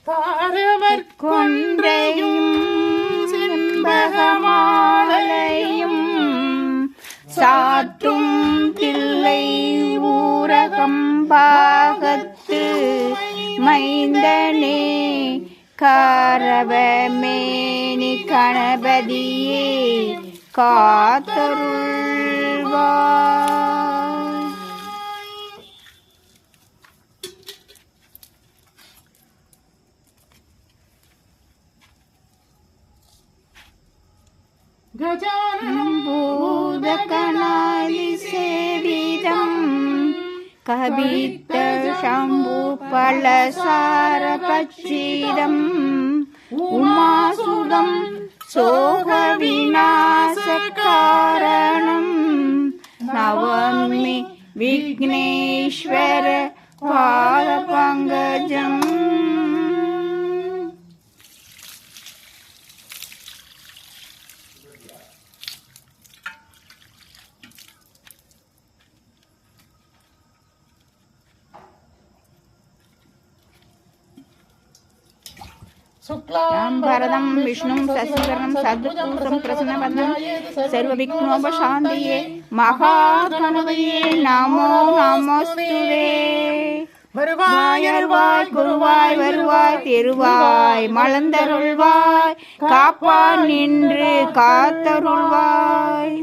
தாரவர் கொன்றையும் செண்பகமாலையும் சாற்றும் தில்லை ஊரகம் பாகத்து மைந்தனே காரவமேனி கணபதியே காத்தருள்வாய். गजाननं भूतगणादि सेवितं कवित्तशम्भुफलसारपक्षिदम् उमासुदं शोकविनाशकारणं नवमि विघ्नेश्वर पादपङ्कजम्. भरदं विष्णुं शशिवर्णं सद्भुजं प्रसन्नवदनं सर्वविघ्नोपशान्तये महागणपतये नमो नमोस्तुते. வருவாய் அருவாய் குருவாய் வருவாய் திருவாய் மலர்ந்தருள்வாய் காப்பான் நின்று காத்தருள்வாய்.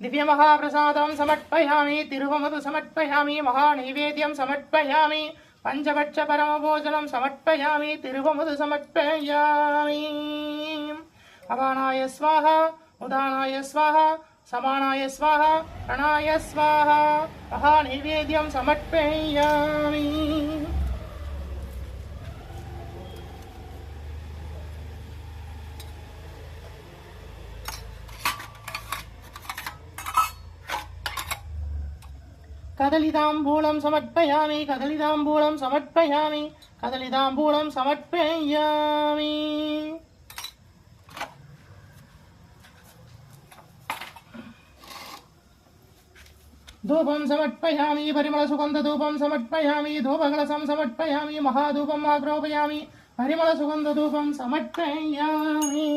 दिव्य महाप्रसादं समर्पयामि तिरुवमधु समर्पयामि महानैवेद्यं समर्पयामि पंचभक्ष परमभोजनं समर्पयामि तिरुवमधु समर्पयामि. अपानाय स्वाहा उदानाय स्वाहा समानाय स्वाहा प्रणाय स्वाहा महानैवेद्यं समर्पयामि. कदलिताम्बूलं समर्पयामि कदलिताम्बूलं समर्पयामि कदलिताम्बूलं समर्पयामि. धूपं समर्पयामि परिमलसुगन्धधूपं समर्पयामि धूपकलशं समर्पयामि महाधूपम् आग्रोपयामि परिमलसुगन्धधूपं समर्पयामि.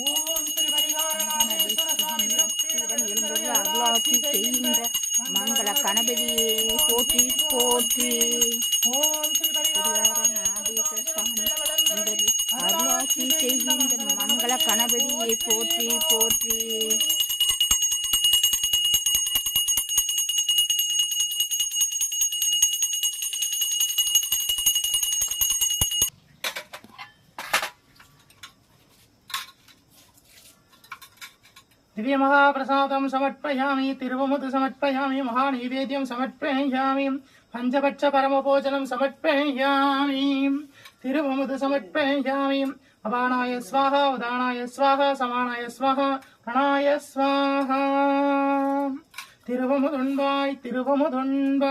ஓம் ஸ்ரீ பரிகாரநாதேஸ்வர சுவாமி எழுந்துள்ள அருளாட்சி செய்கின்ற மங்கள கணபதியே போற்றி போற்றி. ஓம் ஸ்ரீ பரிகாரநாதேஸ்வர சுவாமி அருளாட்சி செய்கின்ற மங்கள கணபதியே போற்றி போற்றி. दिव्य महाप्रसादं समर्पयामि तिरुवमुद् समर्पयामि महानैवेद्यं समर्पयामि पंचपक्ष परमभोजनं समर्पयामि तिरुवमुद् समर्पयामि अपानाय स्वाहा उदानाय स्वाहा समानाय स्वाहा प्रणाय स्वाहा तिरुवमुदुण्बाय तिरुवमुदुण्बाय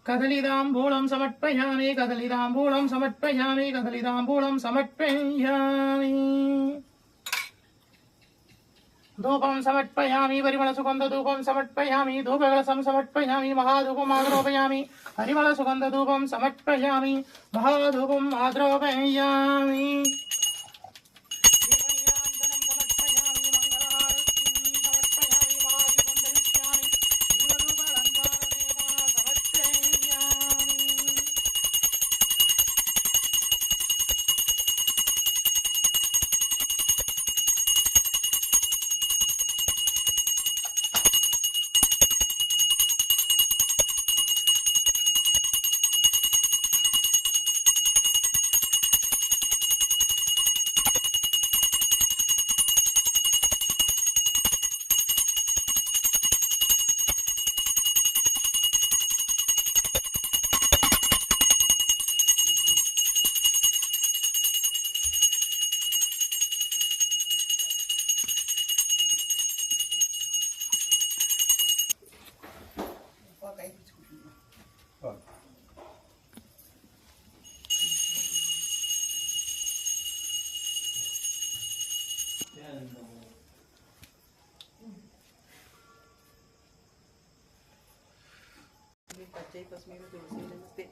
कदलीताम्बूलं समर्पयामि कदलीताम्बूलं समर्पयामि कदलीताम्बूलं समर्पयामि धूपं समर्पयामि परिमलसुगन्धधूपं समर्पयामि धूपकलशं समर्पयामि महाधूपम् आग्रोपयामि परिमलसुगन्धधूपं समर्पयामि महाधूपम् आग्रोपयामि பச்சை பசுமையில் துளசி நமஸ்தே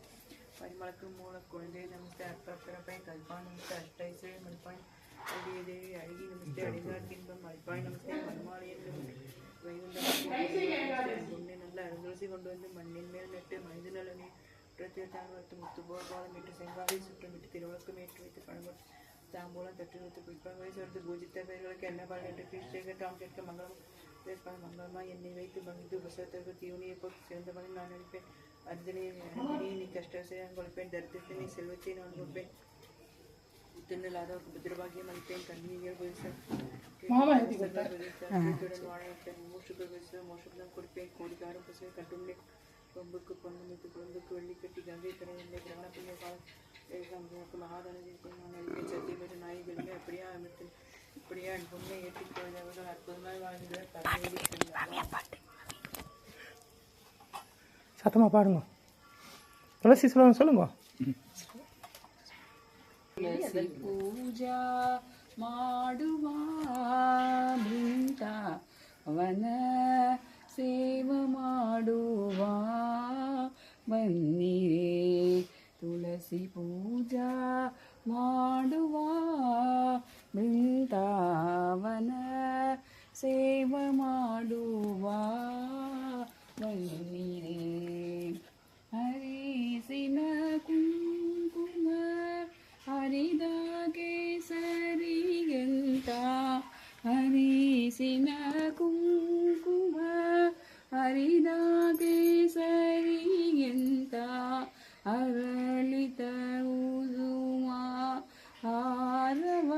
பரிமளக்கும் மூல குழந்தை நமஸ்தே அற்பரப்பை கல்பான் நமஸ்தே அஷ்டைஸ்வரிய மல்பாய் அழகிய தேவி அழகி நமஸ்தே அடிகார் இன்பம் மல்பாய் நமஸ்தே மண்மாலையின் வைகுண்டம் உன்னை நல்ல அருந்துளசி கொண்டு வந்து மண்ணின் மேல் நட்டு மனித நலனே பிரத்யேகத்தான் வளர்த்து முத்து போகாலம் இட்டு செங்காலை சுற்றமிட்டு திருவிளக்கம் ஏற்றி வைத்து பழம்பட்டு தாம்பூலம் தட்டு வைத்து புஷ்பங்களை சேர்த்து பூஜித்த பெயர்களுக்கு என்ன பால் என்று கிருஷ்ணேக தாம் கேட்க மங்களம் மங்களமா என்னை வைத்து பங்கிட்டு உபசத்திற்கு தீவனியை போட்டு சிறந்த பணி நான் அளிப்பேன் அர்ஜுனையை நீ கஷ்டம் கொடுப்பேன் தரித்திரத்தை நீ செல்வத்தை நான் கொடுப்பேன் தின்னலாதவருக்கு புத்திரபாகியம் அளிப்பேன் கண்ணியல் மோஷபலம் கொடுப்பேன் கோடிக்காரம் பசுவை கட்டுள்ளே கொம்புக்கு பொன்னுக்கு குழந்தைக்கு வெள்ளி கட்டி கங்கை திரையில்லை கிரகண புண்ணிய காலம் மகாதனத்தை நான் அளிப்பேன் சத்தியப்பட்ட நாய்களுமே அப்படியே அமைத்து இப்படியா என் பொண்ணை ஏற்றிக்கொள்வர்கள் அற்புதமாய் வாழ்ந்த கருணை சத்தமா பாருங்க துளசி சொல்லுங்க ತುಳಸಿ ಪೂಜಾ ಮಾಡುವ ಬೃಂದಾವನ ಸೇವ ಮಾಡುವ ಬನ್ನಿರೆ ತುಳಸಿ ಪೂಜಾ ಮಾಡುವ ಬೃಂದಾವನ ಸೇವ ಮಾಡುವ ಬನ್ನಿರೆ ಹರಿಸಿನ ಕುಂಕುಮ ಹರಿದ ಕೇಸರಿಯಂತ ಹರಿಸಿನ ಕುಂಕುಮ ಹರಿದ ಕೇಸರಿಯಂತ ಅರಳಿತ ಉದುಮ ಹಾರವ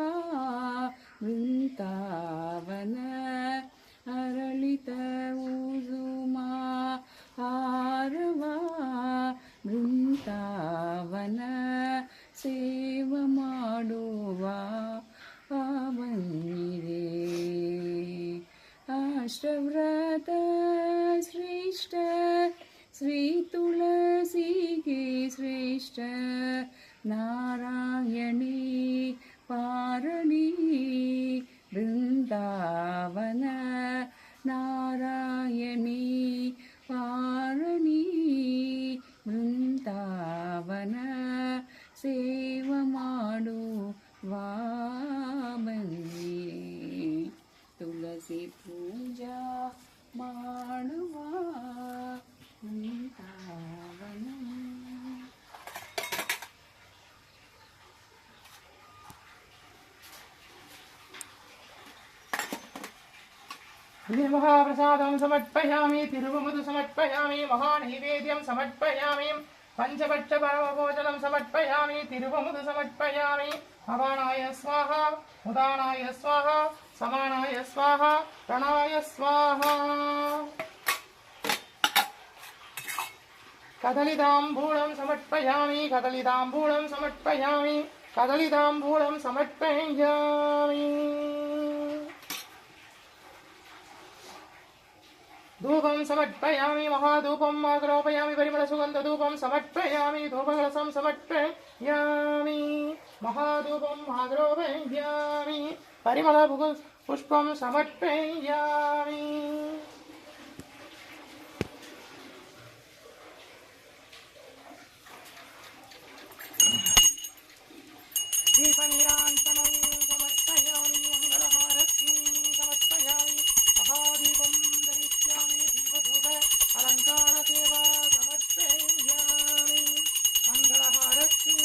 ವೃಂದಾವನ ಅರಳಿತ ಉದುಮ ಹಾರವ ವೃಂದಾವನ ಸೇವ ಮಾಡುವ ಬನ್ನಿರೆ ಅಷ್ಟವ್ರತ ಶ್ರೇಷ್ಠ ಶ್ರೀ ತುಳಸಿಗೆ ಶ್ರೇಷ್ಠ ನಾರಾಯಣಿ ಪಾರಣಿ ಬೃಂದಾವನ ನಾರಾಯಣಿ ಪಾರಣಿ पूजा माणुवा पावनम् महाप्रसादं समर्पयामि तिरुवमुदु समर्पयामि महानैवेद्यं समर्पयामि पंचपक्ष परमभोजनं समर्पयामि तिरुवमुदु समर्पयामि अवाणाय स्वाहा उदानाय स्वाहा समानाय स्वाहा प्रणवाय स्वाहा कदलीताम्बूलं समर्पयामि कदलीताम्बूलं समर्पयामि कदलीताम्बूलं समर्पयामि धूपं समर्पयामि महाधूपं आग्रोपयामि परिमलसुगन्धधूपं समर्पयामि धूपकलशं समर्पयामि महाधूपं आग्रोपयामि परिमलपुष्पं समर्पयामि दीपनिराञ्जनं समर्पयामि मङ्गलहारतिं समर्पयामि महादीपं दरिष्यामि दीपधूप अलङ्कारसेवा समर्पयामि मङ्गलहारतिं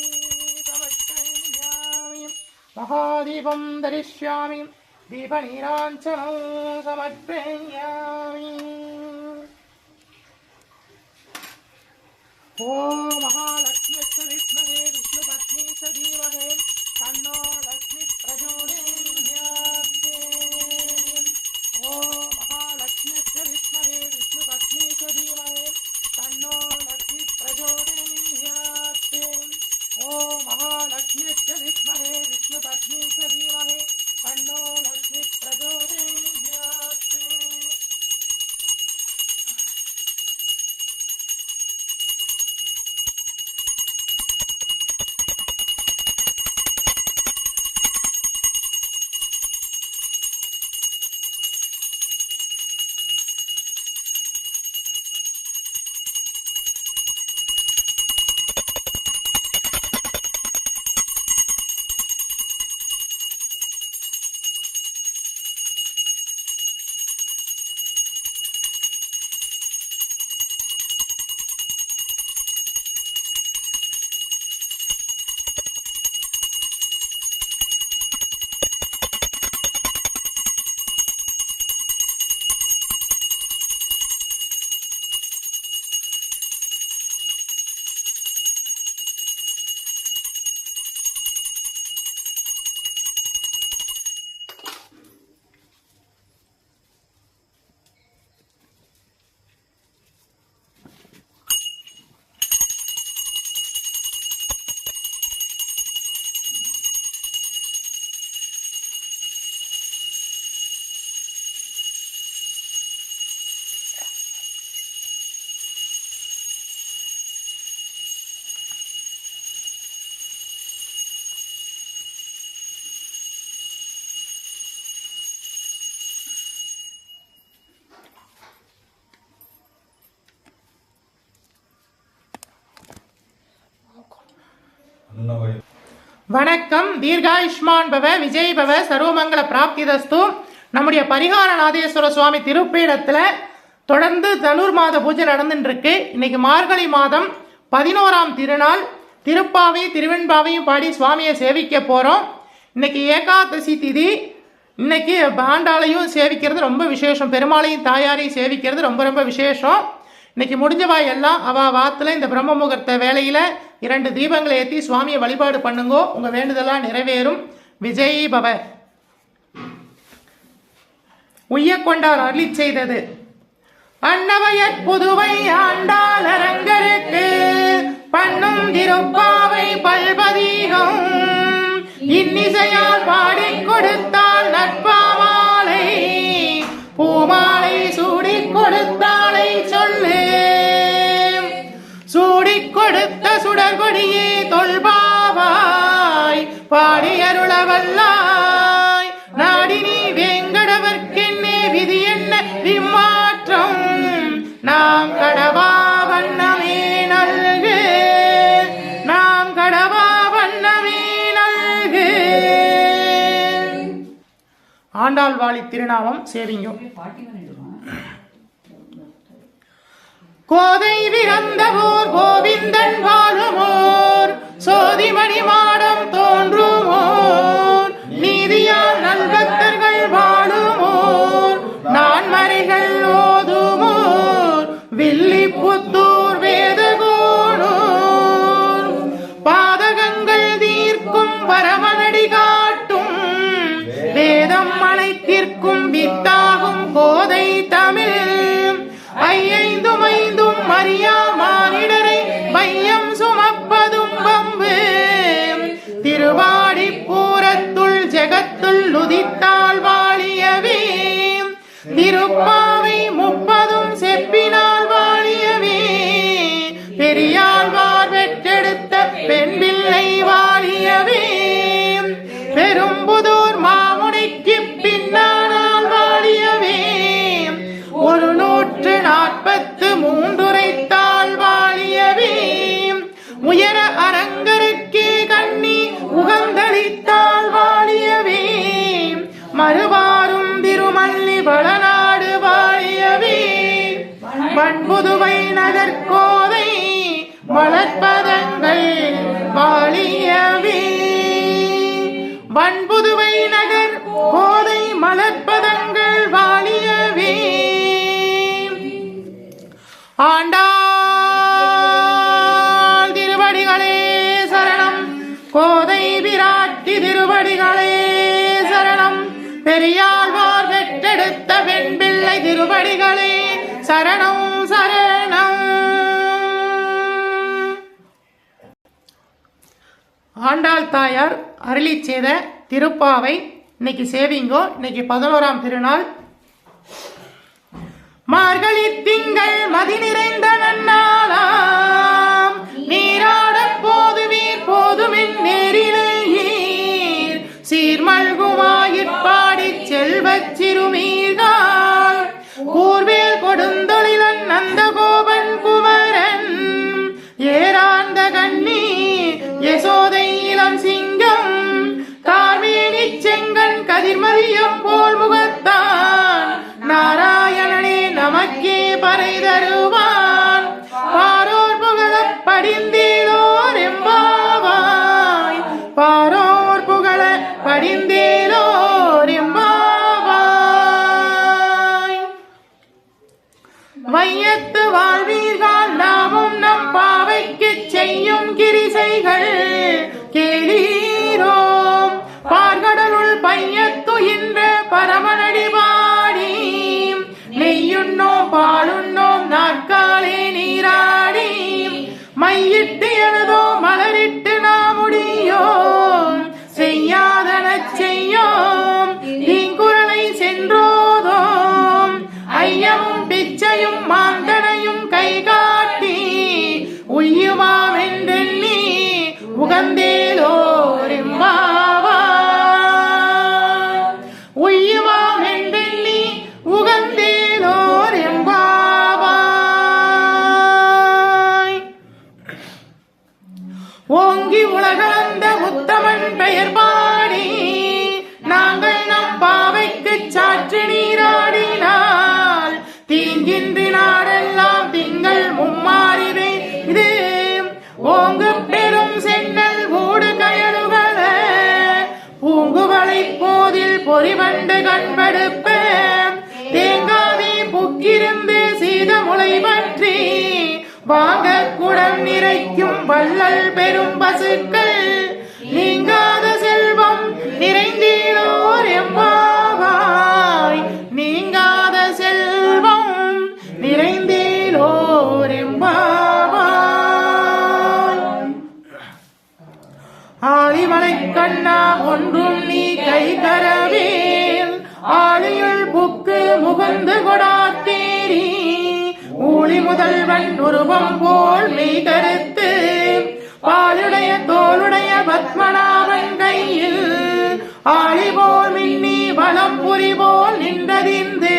समर्पयामि महादीपं दरिष्यामि दीपनिराञ्जनं समर्पयामि ॐ महालक्ष्मीश्च विद्महे विष्णुपत्नी च धीमहि तन्नो लक्ष्मी प्रचोदयात् ॐ महालक्ष्मीश्च विद्महे विष्णुपत्नी च धीमहि तन्नो लक्ष्मी प्रचोदयात् ॐ महालक्ष्मीश्च विद्महे विष्णुपत्नी च धीमहि तन्नो लक्ष्मी प्रचोदयात् வணக்கம். தீர்காயுஷ்மான் பவ விஜய் பவ சர்வமங்கல பிராப்திதஸ்து. நம்முடைய பரிகாரநாதேஸ்வர சுவாமி திருப்பீடத்தில் தொடர்ந்து தனுர் மாத பூஜை நடந்துட்டு இருக்கு. இன்னைக்கு மார்கழி மாதம் 11ஆம் திருநாள். திருப்பாவை திருவெண்பாவையும் பாடி சுவாமியை சேவிக்க போகிறோம். இன்னைக்கு ஏகாதசி திதி. இன்னைக்கு பாண்டாலையும் சேவிக்கிறது ரொம்ப விசேஷம். பெருமாளையும் தாயாரையும் சேவிக்கிறது ரொம்ப ரொம்ப விசேஷம். இன்னைக்கு முடிஞ்சவா எல்லாம் அவ வாத்துல இந்த பிரம்ம முகூர்த்த வேலையில 2 தீபங்களை ஏற்றி சுவாமியை வழிபாடு பண்ணுங்கோ. உங்க வேண்டுதலாம் நிறைவேறும். விஜய் பவ. உய்ய கொண்டார் அருளி செய்தது. அன்னவயற் புதுவை ஆண்டாள் அரங்கருக்கு பண்ணும் திருப்பாவை பல்பதீகம் இன்னிசையால் பாடிக் கொடுத்தாள் நட்பாமாலை பூமாலை சூடிக் கொடுத்தாளை சொல்லு சூடிக் கொடுத்த சுடர்கொடியே தொல்பாவாய் பாடி அருளவல்லாய் நாடினி வேங்கடவர்க்கென்னே விதி என்ன விமாற்றம் நாம் கடவா வண்ணமே நல்கு நாம் கடவா வண்ணமே நல்கு. ஆண்டாள்வாழி திருநாமம் சேவிங்கோ. கோதை விரந்தவோர் கோவிந்தன் வாழுமோர் சோதிமணி மாடம் தோன்றுமோர் நீதியால் நல்பக்தர்கள் வாழுமோர் நான்மறைகள் ஓதுமோர் வில்லிபுத்தூர் வேதகோணூர் பாதகங்கள் தீர்க்கும் பரமனடி காட்டும் வேதம் அனைத்திற்கும் வித்தாகும் கோதை தமிழ் ஐந்தும் ஐந்தும் அறியா மானிடரை மையம் சுமப்பதும் வம்பு திருவாடி பூரத்துள் ஜெகத்துள் உதித்தால் வாழியவே திருப்பாவை முப்பதும் செப்பினால் வாழியவே பெரியாழ்வார் பெற்றெடுத்த பெண் பிள்ளை வாழியவே பெரும்புதூர் மாமுனிக்கு பின்னானால் வாழியவே 143 உரைத்தால் வாழியவே உயர அரங்கருக்கே கண்ணி உகந்தளித்தால் வாழியவே மறுவாரும் திருமல்லி வளநாடு வாழியவே வன்புதுவை நகர்கோதை மலர்பதங்கள் வாழியவே வன்புதுவை நகர் கோதை மலர்பதங்கள் வாழியவே ஆண்டாள் திருவடிகளே சரணம் கோதை விராட்டி திருவடிகளே சரணம் பெரியாழ்வார் பெற்றெடுத்த பெண் பிள்ளை திருவடிகளே சரணம் சரணம். ஆண்டாள் தாயார் அருளி செய்த திருப்பாவை இன்னைக்கு சேவிங்கோ. இன்னைக்கு 11ஆம் திருநாள். மார்கழி திங்கள் மதி நிறைந்த நன்னாளாம் நீராட போதுவீர் போதுமின் நேரிலேயீர் சீர்மல்குமாயிற்பாடி செல்வச் சிறுமீர்கள் கூர்வேல் கொடுந்தொழிலன் நந்தகோபன் குமரன் ஏராந்த கண்ணி யசோதை இளம் சிங்கம் கார்மேனி செங்கன் கதிர்மதியம் போல் முகத்தான் நாராயணனே நமக்கே பறை தருவான் பாரோர் புகழப் படிந்தேலோர் எம்பாவாய் பாரோர் புகழ படிந்தேலோர் எம்பாவாய். வையத்து வாழ்வீர்கள் நாமும் நம் பாவைக்கு செய்யும் கிரிசைகள் கேளீரோம் பார்கடலுள் பையத்துயின்ற பரமனடி பாடி நெய்யுண்ணோம் பாலுண்ணோம் நாற்காலே நீராடி மையிட்டு எழுதோம் மலரிட்டு நாமுடியோம் செய்யாதன செய்யோம் தீங்குறளை சென்றோதோம் ஐயமும் பிச்சையும் மாந்தனையும் கை காட்டி உய்யுமாம் என்றெண்ணி உகந்தேலோர் எம்பாவாய் உய்யுமாம் என்றெண்ணி உகந்தேலோர் எம்பாவாய். ஓங்கி உலகளந்த உத்தமன் பெயர் பாடி நாங்கள் நம் பாவைக்கு சாற்று நீராடினால் தீங்கின்றி நாடெல்லாம் திங்கள் மும்மாறிவே இது ஓங்கு பெரும் சென்னல் ஊடு கயலுகள பூங்குவளை போதில் பொறிவண்டு கண்படுப்ப தேங்காதே புக்கிருந்து சீதமுளை பற்றி வாங்க குடம் நிறைக்கும் வள்ளல் பெரும் பசுக்கள் நீங்காத செல்வம் நிறைந்தீரோர் எம்பாவாய் நீங்காத செல்வம் நிறைந்தீரோர் எம்பாவாய். ஆலிமலை கண்ணா ஒன்றும் நீ கை கரவேல் ஆளியுள் புக்கு முகந்து கொடாத்தேரி ஊழி முதல்வன் உருவம் போல் மெய் கருத்து பாலுடைய தோளுடைய பத்மநாபன் கையில் ஆழி போல் மின்னி வளம் புரி போல் நின்றதிந்து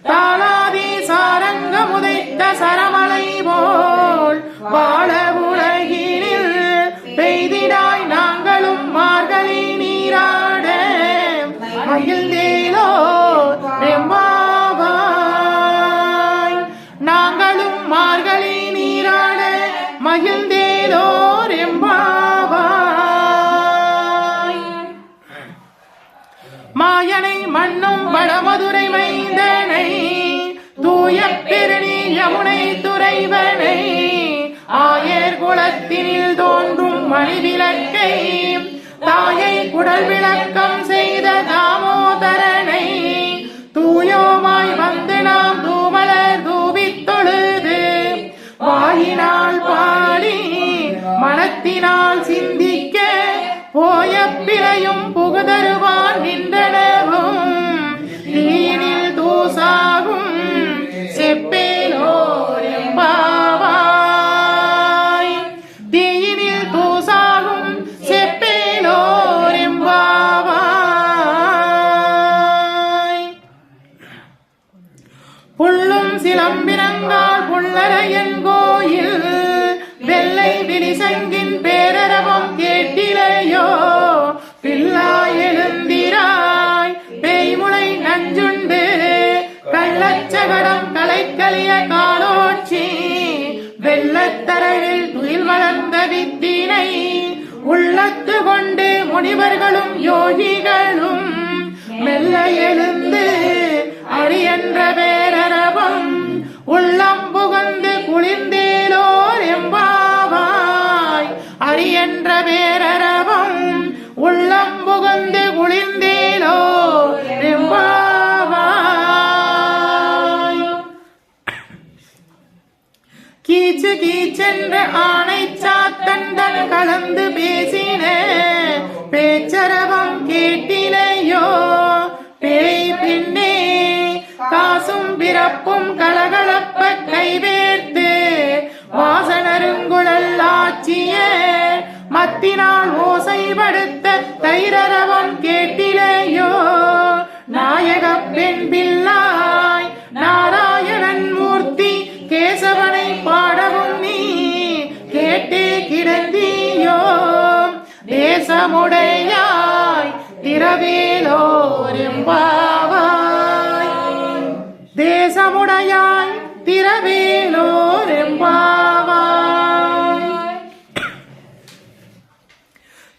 தாளாதி சாரங்க முதைத்த சரமலை போல் வாழ உலகினில் பெய்திடாய் நாங்களும் மார்கழி நீராட மகிழ்ந்தே வடமதுரை மைந்தனை தூய பெருநீ யமுனை துறைவனை ஆயர் குலத்தினில் தோன்றும் மணிவிளக்கை தாயை குடல் விளக்கம் செய்த தாமோதரனை தூயோமாய் வந்து நாம் தூமலர் தூவித் தொழுது வாயினால் பாடி மனத்தினால் சிந்திக்க போய பிழையும் புகுதருவான் நின்றனவும் தீனில் தூசாகும் செப்பேலோர் எம்பாவாய் தீயினில் தூசாகும் செப்பேலோர் எம்பாவாய் புள்ளும் சிலம்பினங்கால் புள்ளரையன் கோயில் வெள்ளை விரிசங்கின் பேரரவம் கேட்டிலையோ பிள்ளாய் எழுந்திராய் பேய்முளை நஞ்சுண்டு கள்ளச்சகடம் கலைக்கலிய காலோச்சி வெள்ளத்தரவில் துயில் வளர்ந்த வித்தினை உள்ளத்து கொண்டு முனிவர்களும் யோகிகளும் மெல்ல எழுந்து அரியன்ற பேரரவம் உள்ளம் புகந்து குளிர்ந்தேலோர் எம்பாவாய் அரியன்ற பேரரவம் உள்ளம் புகந்து குளிர்ந்தேலோர் எம்பாவாய் கீச்சு கீச்சென்ற ஆணை சாத்தந்தன் கலந்து பேசின பேச்சரவம் கேட்டிலையோ பேய் பின்னே காசும் பிறப்பும் கலகலப்ப கைவேர்த்து வாசனருங்குழல் ஆட்சிய மத்தினால் ஓசைப்படுத்த தைரரவம் கேட்டிலையோ நாயக பெண் பிள்ளாய் நாராயணன் மூர்த்தி கேசவனை பாடவும் நீ கேட்டே கிடந்தியோ தேசமுடையாய் திரவேலோர் எம்பாவாய் தேசமுடையாய் திரவேலோர் எம்பாவாய்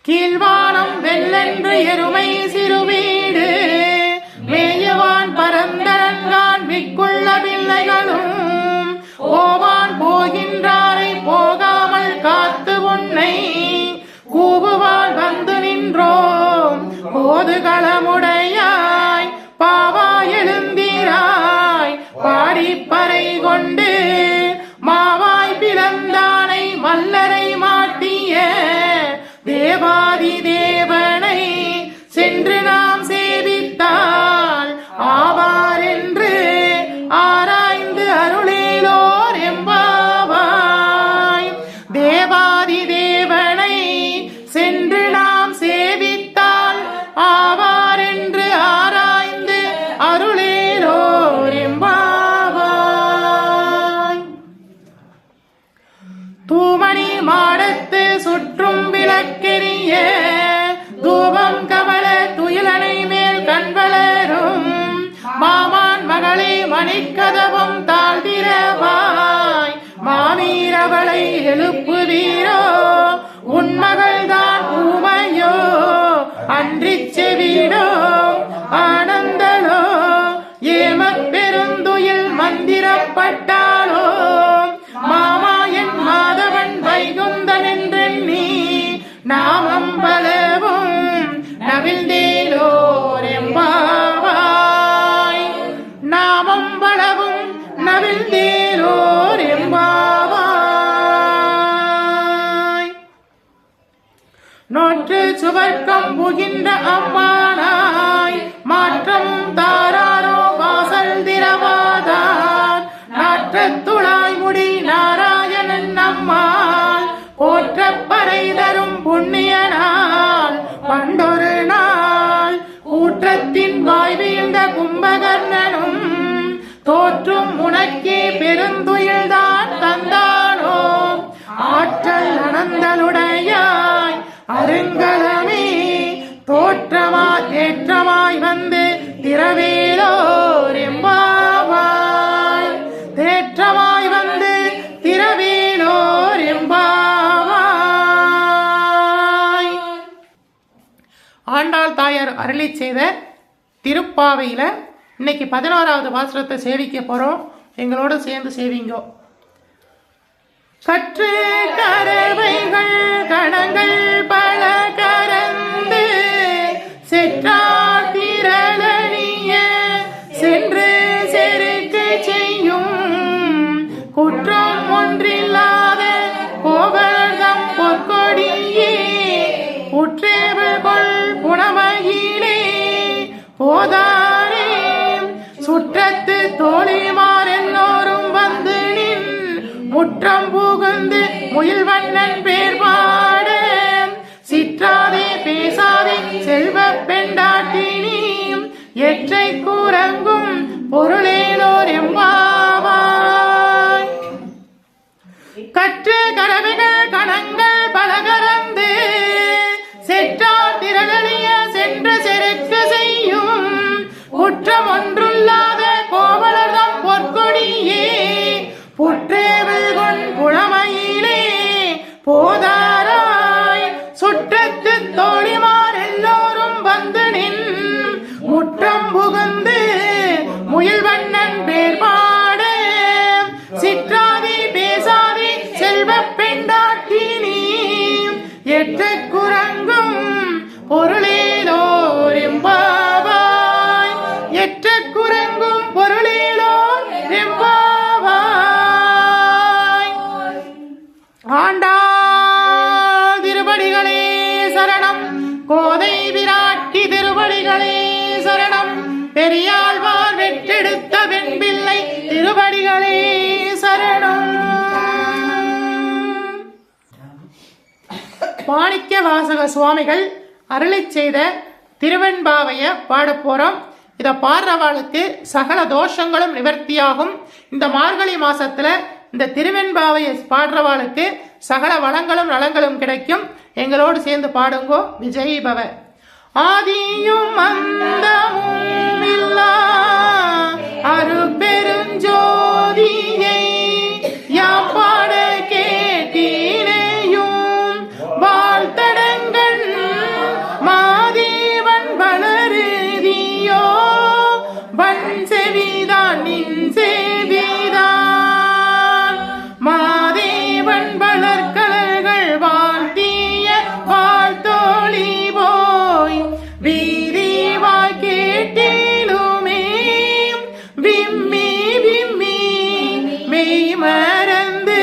கீழ்வானம் வெள்ளென்று எருமை சிறுவீடு மேயவான் பரந்தரங்கான் மிக்குள்ள பிள்ளைகளும் ஓவான் போகின்றாரை போகாமல் காத்து உன்னை கூவுவாள் வந்து நின்றோம் போதுகளமுடையாய் பாவா எழுந்திராய் பாடிப்பறை கொண்டு மாவாய் பிளந்தானை மல்லரை மாட்டிய தேவாதி தேவனை சென்று நாம் சேவித்தால் ஆவார் என்று ஆராய்ந்து அருளேலோர் எம்பாவாய் தேவாதி தேவனை சென்று நாம் சேவித்தால் ஆவார் என்று ஆராய்ந்து அருளேலோர் எம்பாவாய் தூமணி மாடத்து சுற்றும் விளக்கெரிய தூபம் கமல துயிலனை மேல் கண்வளரும் மாமான் மகளே மணிக்கதவம் தாழ்திரவாய் மாமீரவளை எழுப்புவீரோ உன் மகள்தான் ஊமையோ அன்றிச் செவிடோ ஆனந்தலோ ஏம பெருந்துயில் மந்திரப்பட்டாலோ மாமாயன் மாதவன் வைகுந்தன் என்றெண்ணி நாமம் பலவும் நவிழ்ந்தேலோர் எம்பாவாய் நாமம் பலவும் நவிழ்ந்தேலோர் எம்பாவாய் நோற்று சுவர்க்கம் புகின்ற அம்மானாய் மாற்றம் தாராரோ வாசல் திரவாதார் நாற்றத்துளாய் முடி நாராயணன் நம்மால் போற்றப்பறை தரும் புண்ணிய நாள் பண்டொரு நாள் கூற்றத்தின் வாய் வீழ்ந்த கும்பகர்ணனும் தோற்றும் உனக்கே பெருந்துயில்தான் தந்தானோ ஆற்றல் அனந்தலுடையாய் அருங்கலமே தோற்றமாய் ஏற்றமாய் வந்து திரவேலோர் எம்பாவாய் தேற்றமாய் வந்து திரவேலோர் எம்பாவாய். ஆண்டாள் தாயார் அருளி செய்த திருப்பாவையில இன்னைக்கு 11வது பாசுரத்தை சேவிக்க போறோம். எங்களோட சேர்ந்து சேவிங்கோ. கற்று கரவைகள் கணங்கள் பல கரந்து செற்றாத்திரளிய சென்று செருக்க செய்யும் குற்றம் ஒன்றில்லாத கோவர்தம் பொற்கொடியே உற்றேவள் குணமகிழே போதாரே சுற்றத்து தோழிமார் எல்லோரும் வந்து நின் முற்றம் புகுந்து முயல் வண்ணன் பேர் பாட சிற்றாதே பேசாதே செல்வ பெண்டாட்டினி எற்றை கூறங்கும் பொருளேலோர் எம்பாவாய். கற்று கரவைகள் கணங்கள் பலகரந்து செற்றார் திரளிய சென்று செருக்கு செய்யும் குற்றம் ஒன்றுள்ளாத கோவலர்தம் பொற்கொடியே புற்றேவல் கொண் புலமையிலே போதாராய் சுற்றத்து தோழிமார் எல்லோரும் வந்து நின் முற்றம் புகுந்து முயல் வண்ணன் பேர் பாட சிற்றாதே பேசாதே செல்வ பெண்டாட்டினி எற்ற குரங்கும் பொருளேலோர் எம்பாவாய். எற்ற குரங்கும் பொருளேலோர் எம்பாவாய். ஆண்டாள் திருவடிகளே சரணம். கோதை விராட்டி திருவடிகளே சரணம். பெரியாழ்வார் வெற்றெடுத்த வெண்பிள்ளை திருவடிகளே சரணம். மாணிக்க வாசக சுவாமிகள் அருளிச் செய்த திருவெண்பாவைய பாட போறோம். இதை பாடுறவாளுக்கு சகல தோஷங்களும் நிவர்த்தியாகும். இந்த மார்கழி மாசத்துல இந்த திருவெண்பாவையை பாடுறவாளுக்கு சகல வளங்களும் நலங்களும் கிடைக்கும். எங்களோடு சேர்ந்து பாடுங்கோ. விஜய் பவ. ஆதியும் அந்தமும் இல்லா அருட்பெருஞ்சோதியை யாம் பாட கேட்டீனேயும் வாழ்த்தடங்கள் மாதேவன் வளருதியோ வன் செவிதான் நின் செவிதான் மாதேவன் வளர்கலர்கள் வாழ்த்திய வாழ்த்தோழி போய் வீதிவாய் கேட்டிலுமே விம்மி விம்மி மெய் மறந்து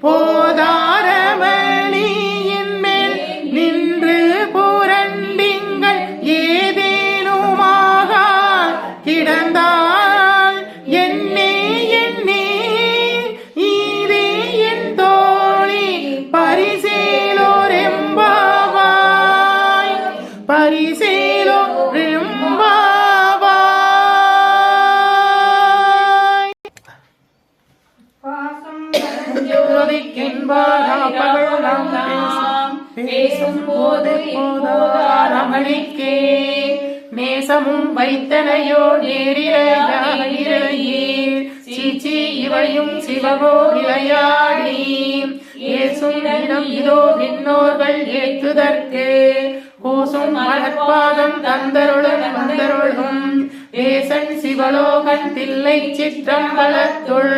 போதாரமணியின் மேல் நின்று புரண்டிங்கள் ஏதேனுமாக கிடந்தால் என்னே என்னே இதே என் தோழி பரிசேலோர் எம்பாவாய். பரிசேலோர் எம்பாவாய். பேசும் போது போதாரமணிக்கே நேசமும் வைத்தனையோ நேரிழையீர் சீச்சி இவையும் சிவகோ விளையாடி ஏசும் இடம் இதோ விண்ணோர்கள் ஏற்றுதற்கு கூசும் மலர்பாதம் தந்தருளும் வந்தருளும் ஏசன் சிவலோகன் தில்லை சிற்றம்பலத்துள்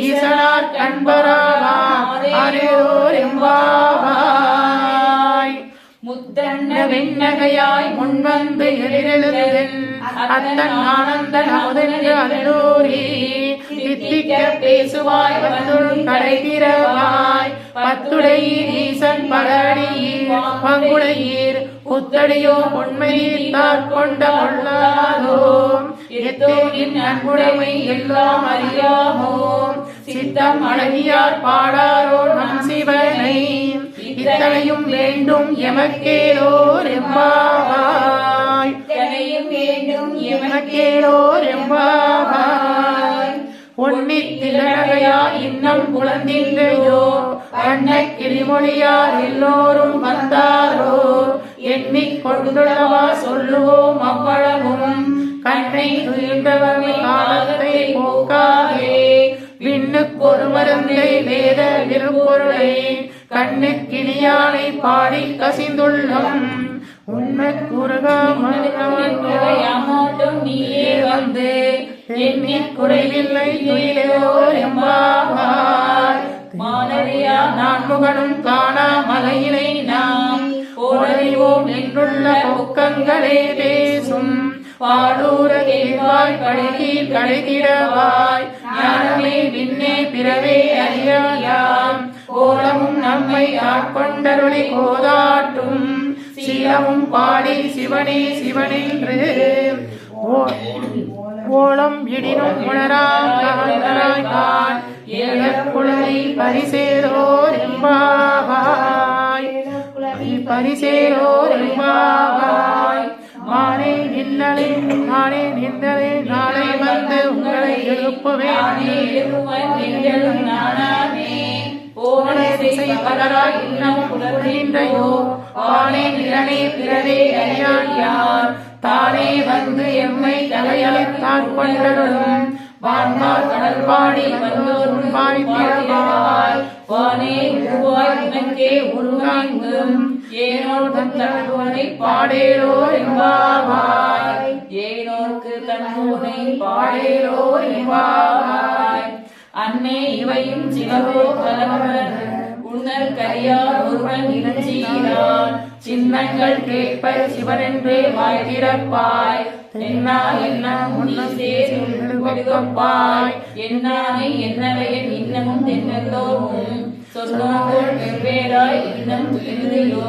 ஈசனார் கண்பராவார் அரியோர் எம்பாவாய். முத்தன்ன வெண்ணகையாய் முன்வந்து எதிரெழுந்தென் அத்தன் ஆனந்தன் அமுதென்று அருளூரி தித்திக்க பேசுவாய் வந்துள் கடைதிரவாய் பத்துடையீர் ஈசன் பலடியீர் பங்குடையீர் புத்தடியோ பொன்மையீர் தாட்கொண்ட பொல்லாதோ எத்தோரின் அன்புடைமை எல்லாம் அறியாமோ சித்தம் அழகியார் பாடாரோ நம் சிவனை இத்தனையும் வேண்டும் எமக்கேலோர் எம்பாவாய். எமக்கேலோர் எம்பாவாய். பொன்னித்திலகையா இன்னம் குழந்தின்றையோ வண்ண கிளிமொழியார் எல்லோரும் வந்தாரோ எண்ணிக் கொண்டுள்ளவா சொல்லுவோம் அவ்வளவும் கண்ணை துயின்றவமை காலத்தை போக்காதே விண்ணுக்கொரு மருந்தை வேத விருப்பொருளை கண்ணுக்கிளியானை பாடி கசிந்துள்ளம் உண்மை குறுகாமட்டும் நீயே வந்து எண்ணி குறைவில்லை துயிலோ எம்பாவாய். மானறியா நான்முகனும் காணா மலையினை நாம் ஓடறிவோம் என்றுள்ள பொக்கங்களே பேசும் பாடூர கேள்வாய் பழகீர் கடைதிடவாய் ஞானமே விண்ணே பிறவே அறியாம் கோலமும் நம்மை ஆட்கொண்டருளி கோதாட்டும் சீலமும் பாடி சிவனே சிவனென்று ஓலம் இடினும் உணராய் ஏழக்குழலை பரிசேரோர் எம்பாவாய் பரிசேரோர் எம்பாவாய். மானே நின்னலே நாளை வந்து உங்களை எழுப்புவேன் பலராய் இன்னும் புலர்கின்றையோ பானே நிலனே பிறவே அறியான் யார் தானே வந்து எம்மை தலையளித்தாற் கொண்டருளும் வான்மார் கடல் பாடி வந்தோர் வாய் திறவாய் வானே உருவாய் உனக்கே உருவாய்ந்தும் ஏனோர் தன்னுனை பாடேலோ எம்பாவாய் ஏனோர்க்கு தன்னுனை பாடேலோ எம்பாவாய். அன்னை இவையும் சிவகோ கலவர் உன்னர் கரியார் ஒருவன் இறஞ்சினார் சின்னங்கள் கேட்ப சிவனென்றே வாய் திறப்பாய் என்ன என்ன முன்னி சேர்ப்பாய் என்னானை என்னவையன் இன்னமும் தென்னல்லோவும் சொன்னோர் வெவ்வேறாய் இன்னும் துயிலையோ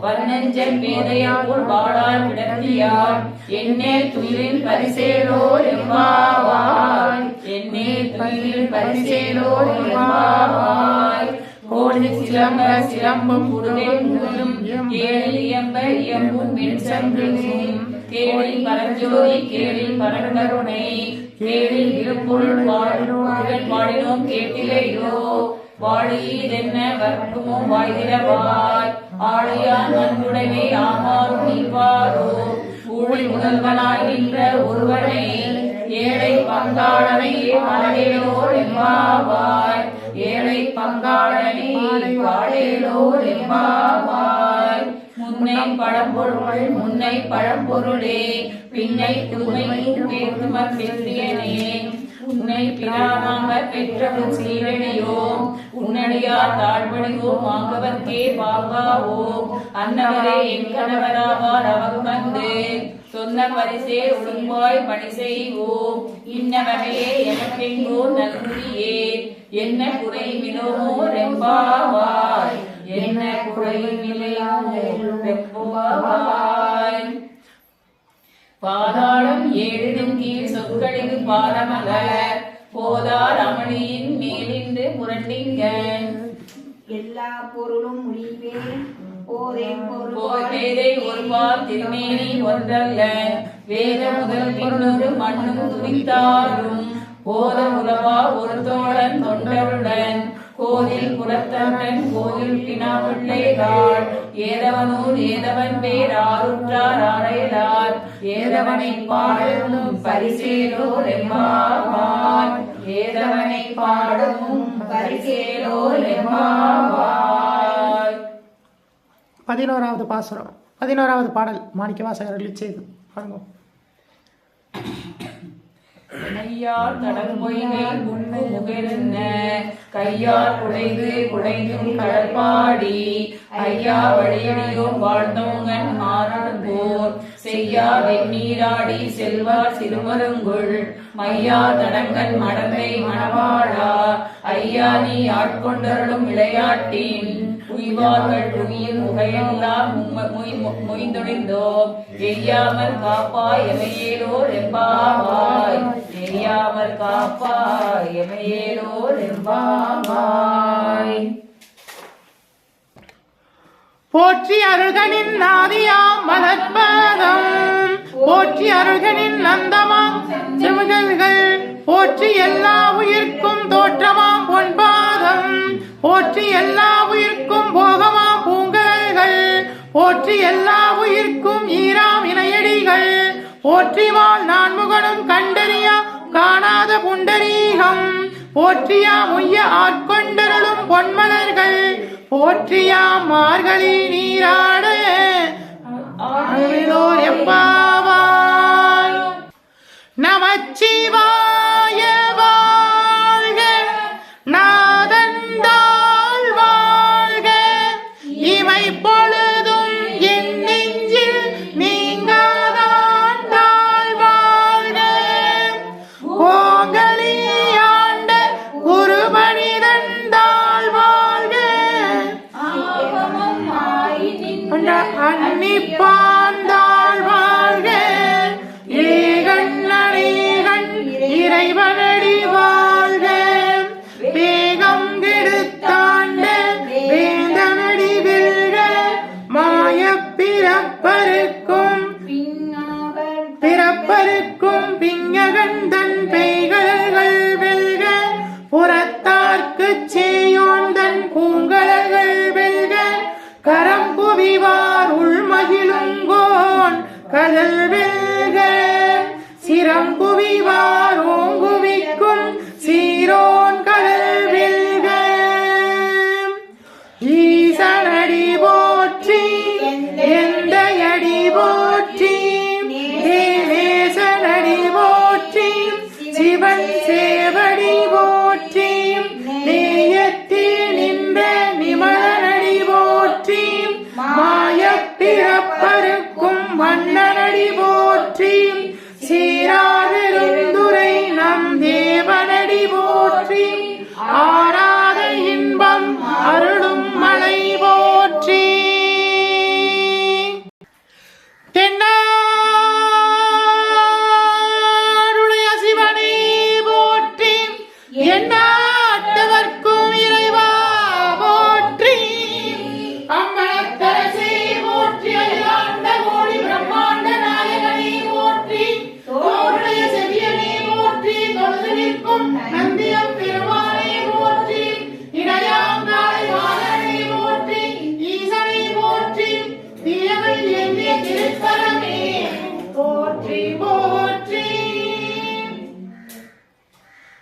வர்ணஞ்சன் வேதையால் பாடார் கிடத்தியார் என்னே துயிலின் பரிசேலோ எம்பாவாய் என்னே துயிலின் பரிசேலோ எம்பாவாய். கோழி சிலம்ப சிலம்பும் குருடும் ஏழில் இயம்ப இயம்பும் வெண்சங்கும் கேளில் பரஞ்சோதி கேளில் பரங்கருணை கேளில் இருப்பொருள் பாடினோம் கேட்டிலையோ வாழியதென்ன வர்க்குமோ வாய்திரவாய் ஆழியான் நன்றுடைமை ஆமாறு நீவாரோ ஊழி முதல்வனாய் நின்ற ஒருவனை ஏழை பங்காளனை பாடேலோ எம்பாவாய் ஏழை பங்காளனை பாடேலோ எம்பாவாய். முன்னை பழம்பொருளே பின்னை துமை பேசுமர் பெற்றியனே உன்னை பிரானாக பெற்றவும் சீரணியோ உன்னடியார் தாழ்வடிவோ வாங்கவர்க்கே வாங்காவோ அன்னவரே என் கணவராவார் அவர் வந்து சொன்ன பரிசே ஒழுங்காய் பணி செய்வோம் இன்ன வகையே எனக்கெங்கோ நல்குறியே என்ன குறை மிலோமோ ரெம்பாவாய் என்ன குறை மிலையாமோ ரெம்பாவாய். பாதாளம் ஏழிடும் கீழ் சொற்களிது பாரமல போதார் அமளியின் மேலின்று புரண்டிங்க எல்லா பொருளும் முடிவே போதே ஒருபால் திருமேனி ஒன்றல்ல வேத முதல் இன்னொரு மண்ணும் துணித்தாரும் போத உலவா ஒரு தோழன் தொண்டருடன் கோதில் புறத்தவன் கோயில் பினாவுள்ளைகாள் ஏதவனூர் ஏதவன் பேர் ஆருற்றார் ஆரையலார் ஏதவனை பாடலும் பரிசேலோ எம்பாவாய் ஏதவனை பாடலும் பரிசேலோ எம்பாவாய். 11வது பாசுரம் 11வது பாடல் மாணிக்கவாசகர் அருளிச் செய்து பாருங்க. கையார் கடல் பொய்கை உண்ணு முகிழ்ந்த கையார் குடைந்தும் கடற்பாடி ஐயா வழியடியோம் வாழ்ந்தோங்கன் மாறன்போர் செய்யா வெந்நீராடி செல்வார் சிறுமருங்குள் மையா தடங்கன் மடந்தை மணவாழா ஐயா நீ ஆட்கொண்டருளும் விளையாட்டின் உய்வார்கள் புவியின் முகையெல்லாம் மொய்ந்தொழிந்தோம் எய்யாமல் காப்பாய் எமையேலோ ரெம்பாவாய் எய்யாமல் காப்பாய் எமையேலோ ரெம்பாவாய். போற்றி அருள்கனின் நாதியாம் மலர்பாதம் போற்றி அருள்கனின் நந்தமாம் செமுகல்கள் போற்றி எல்லா உயிர்க்கும் தோற்றமாம் பொன்பாதம் போற்றி எல்லா உயிர்க்கும் போகமாம் பூங்கல்கள் போற்றி எல்லா உயிர்க்கும் ஈராம் இணையடிகள் போற்றிவாள் நான்முகனும் கண்டறியா காணாத புண்டரீகம் போற்றியா முய்ய ஆட்கொண்டருளும் பொன்மலர்கள் போற்றியா மார்கழி நீராட வாழ்விலோர் எம்பாவாய். நமச்சிவாய வாழ்க, நாதந்தாள் வாழ்க, இமை பொழுதும் என் நெஞ்சில் நீங்காதான் தாழ் வாழ்க. கோங்களி ஆண்ட ஒரு மனிதன் தாழ் வாழ்க, அன்னிப்பான் தாழ் வாழ்க. ஏகன் அநேகன் இறைவனடி வாழ்க, வேகம் கெடுத்தாண்ட வேந்தனடி வெல்க. மாய பிறப்பருக்கும் பிங்ககன் தன் பெய்கழல்கள் வெல்க. புறத்தார்க்குச் சேயோன் தன் பூங்கழல்கள் வெல்க. கரம் குவிவார் உள்மகிழுங்கோன் கடல் வெல்க. சிரம் குவிவார் ஓங்குவிக்கும் சீரோன் கடல் வெல்க. ஈசனடி போற்றி எந்தையடி போற்றி, தேவேசனடி போற்றி, சிவன் சேவடி போற்றி, நேயத்தில் நின்ற நிமலனடி போற்றி, மாயப் பிறப்பருக்கும் மன்னனடி போற்றி, சீராரெழுந்துரை நம் தேவனடி போற்றி, ஆராத இன்பம் அருளும் மலை போற்றி. தென்னாடுடைய சிவனே போற்றி, எந்நாட்டவர்க்கும் இறைவா போற்றி. அம்பலத்தரசே போற்றி, அகிலாண்ட கோடி பிரம்மாண்ட நாயகனே போற்றி, தோளுடைய செவியனே போற்றி, தொழுது நிற்கும் நந்தியம் பெருமானே போற்றி, இடையாங்காலை வாகனே போற்றி, ஈசனை போற்றி, தீயவை ஏந்திய திருக்கரமே போற்றி போற்றி.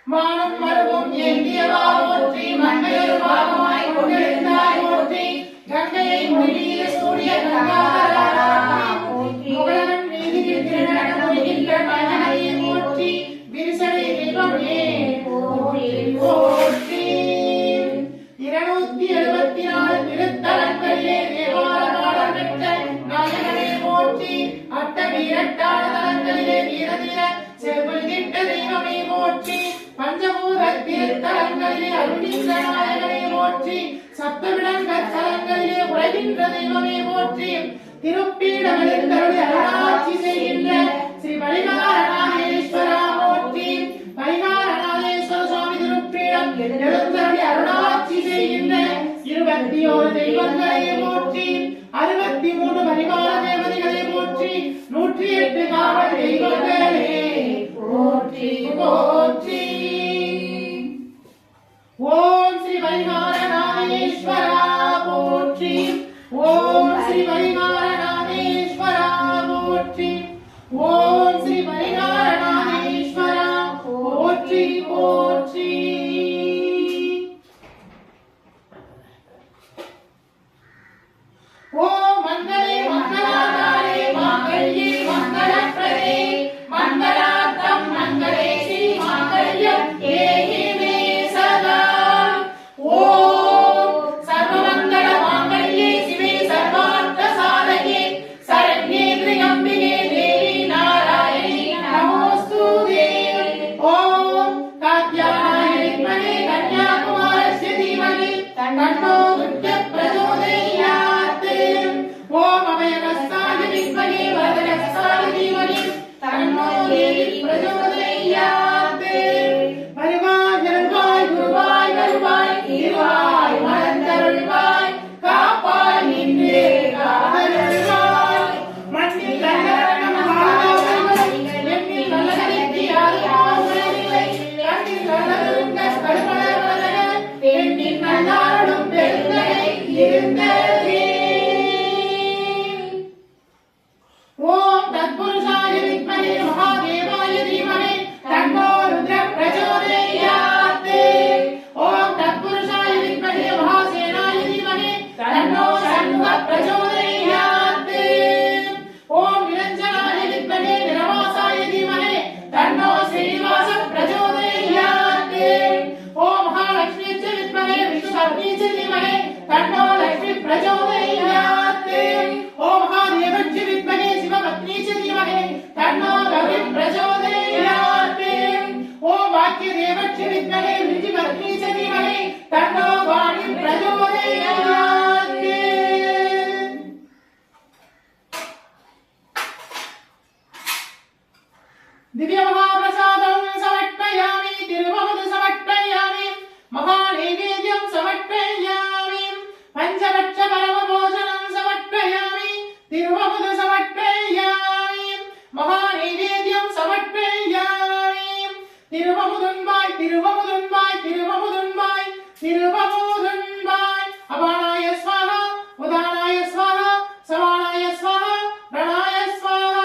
வானம் மருவும் ஏந்தியவா போற்றி, மண்ணையொரு பாகமாய் கொண்டிருந்தாய் போற்றி, கங்கையை முடிய சூரிய கங்காதரா போற்றி, முகலவன் வீதியில் திருநட மொழிகின்ற மகனையே போற்றி, விரிசடை தெய்வமே போற்றி போற்றி. 274 திருத்தலங்களிலே தேவாரம் பெற்ற நாயகனே போற்றி, அட்டவீரட்டான தலங்களிலே வீரதீர செல்வதிட்ட தெய்வமே போற்றி, பஞ்சபூத திருத்தலங்களிலே அருள்கின்ற நாயகனே போற்றி, சப்தவிடங்க தலங்களிலே உலகின்ற தெய்வமே போற்றி, திருப்பீடமெழுந்தருளி அருளாட்சி செய்கின்ற ஸ்ரீ பரிகாரநாதேஸ்வரா போற்றி, பரிகாரநாதேஸ்வர சுவாமி திருப்பீடம் எழுந்தருளி அருளாட்சி செய்கின்ற 21 தெய்வங்களே போற்றி, 63 பரிகார தேவதைகளே போற்றி, 108 காவல் தெய்வங்களே போற்றி போற்றி. ஓம் ஸ்ரீ பரிகாரநாதேஸ்வரா போற்றி, ஓம் ஸ்ரீ பரிகாரநாதேஸ்வரா போற்றி, ஓம் ஸ்ரீ பரிகாரநாதேஸ்வரா போற்றி போற்றி. ஓம் மங்களே மங்களாதாரே மாங்கல்யே மங்களப்ரதே, மங்களார்த்தம் மங்களே ஸ்ரீ மாங்கல்யம் தேஹிமே சதா. ஓம் சர்வமங்கள மாங்கல்யே சிவே சர்வார்த்த சாதகே, சரண்யே திரியம்பிகே தேவி நாராயணி நமோஸ்துதே. ஓம் காத்யா धीमहि तन्नो लक्ष्मी प्रचोदयात् ओम महादेवस्य विद्महे शिवपत्नी च धीमहि तन्नो गौरी प्रचोदयात् ओम वाक्यदेवस्य विद्महे विजिपत्नी च धीमहि तन्नो वाणी प्रचोदयात् दिव्य महाप्रसादं समर्पयामि तिरुवमुदु समर्पयामि महानैवेद्यं समर्पयामि पंचभक्ष परमभोजनं समर्पयामि तिरुवमुदु समर्पयामि महानैवेद्यं समर्पयामि तिरुवमुदुन्बाय तिरुवमुदुन्बाय तिरुवमुदुन्बाय तिरुवमुदुन्बाय अपानाय स्वाहा उदानाय स्वाहा समानाय स्वाहा प्रणाय स्वाहा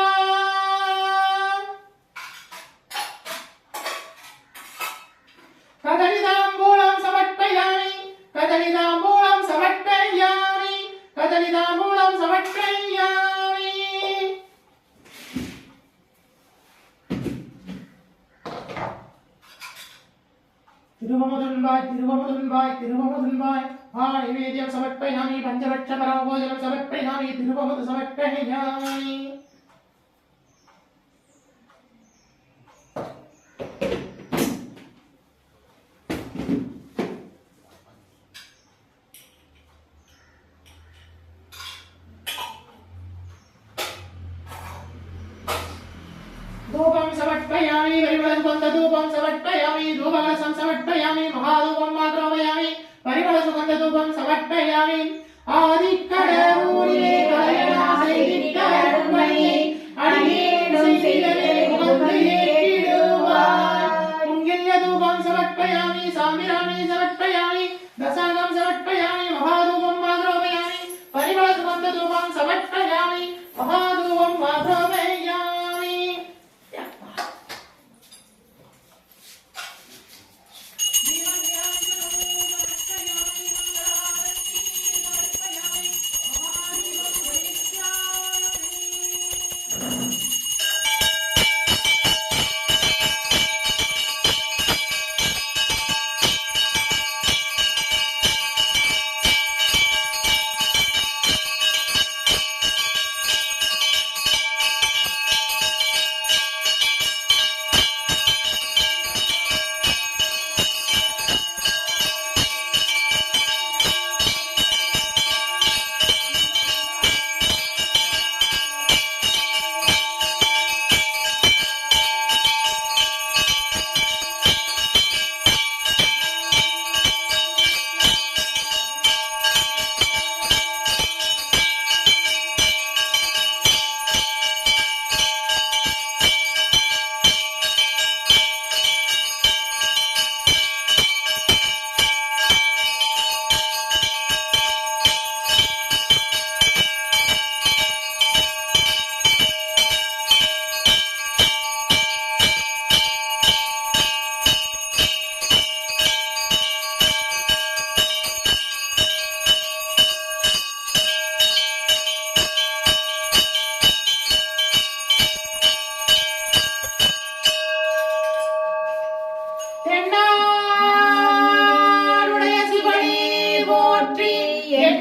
कदलीताम्बूलं समर्पयामि कदलीताम्बूलं समर्पयामि कदलीताम्बूलं समर्पयामि तिरुवमुदुन्बाय तिरुवमुदुन्बाय तिरुवमुदुन्बाय नैवेद्यं समर्पयामि पंचभक्ष परमभोजनं समर्पयामि तिरुवमुदु समर्पयामि धूपं समर्पयामि परिमलसुगन्धधूपं समर्पयामि धूपकलशं समर्पयामि महाधूपं आग्रापयामि परिमलसुगन्धधूपं समर्पयामि आदिकडूरिले कलयनासैदिकडुम्मणिये अडियेणुं செய்தலே உகந்து ஏற்றிடுவாய் पुङ्गिल्यधूपं समर्पयामि साम्बिराणि समर्पयामि दशांगं समर्पयामि महाधूपं आग्रापयामि परिमलसुगन्धधूपं समर्पयामि महाधूपं आग्रापयामि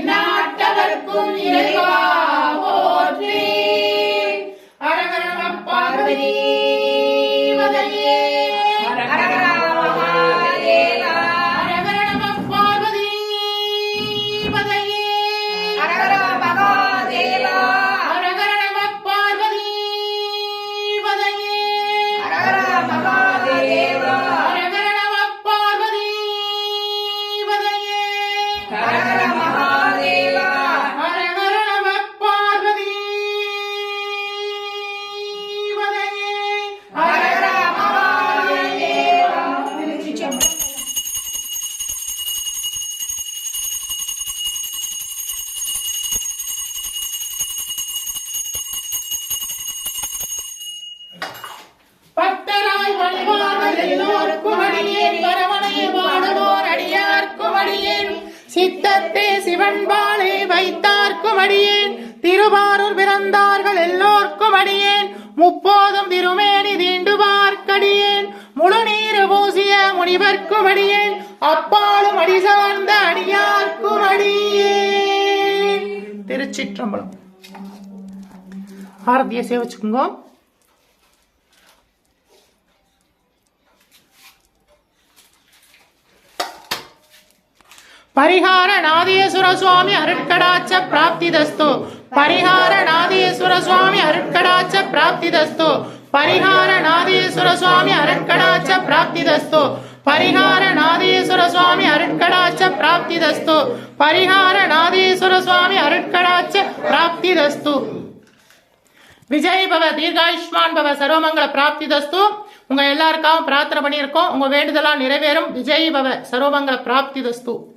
எந்நாட்டவர்க்கும் இறைவா போற்றி அரகர பார்வதி வதையே அரகர மகாதேவா அரகர பார்வதி வதையே அரகர மகாதேவா அரகர பார்வதி வதையே அரகர மகாதேவா அரகர பார்வதி வதையே அரகர மகாதேவா அரகர பார்வதி வதையே அரகர மகாதேவா திருச்சிற்றம்பலம். பக்தராய் வழிவார்கள் எல்லோருக்கும் அடியேன் பரவனையை பாடுவோர் அடியார்க்கும் அடியேன் சித்தத்தே சிவன்பாளை வைத்தார்க்கும் அடியேன் திருவாரூர் பிறந்தார்கள் எல்லோர்க்கும் அடியேன் முப்போதும் திருமேனி தீண்டு பார்க்கடியேன் முழு நீரு பூசிய முனிவர்க்கும் அடியேன் அப்பாலும் அடி சார்ந்த அடியார்க்கும் அடியே. திருச்சிற்றம்பலம். ஆரத்திய சேவிச்சுக்குங்க. பரிகார நாதேஸ்வர சுவாமி அருட்கடாட்ச பிராப்திதஸ்து. பரிகார நாதேஸ்வர சுவாமி அருட்கடாட்ச பிராப்திதஸ்து. பரிகார நாதேஸ்வர சுவாமி அருட்கடாட்ச பிராப்திதஸ்து. பரிகார நாதேஸ்வர சுவாமி அருட்கடாட்ச பிராப்திதஸ்து. பரிகார நாதேஸ்வர சுவாமி அருட்கடாட்ச பிராப்திதஸ்து. விஜய் பவ, தீர்காயுஷ்மான் பவ, சர்வமங்கள பிராப்திதஸ்து. உங்க எல்லாருக்காகவும் பிரார்த்தனை பண்ணியிருக்கோம். உங்க வேண்டுதலா நிறைவேறும். விஜய் பவ, சர்வமங்கள பிராப்திதஸ்து.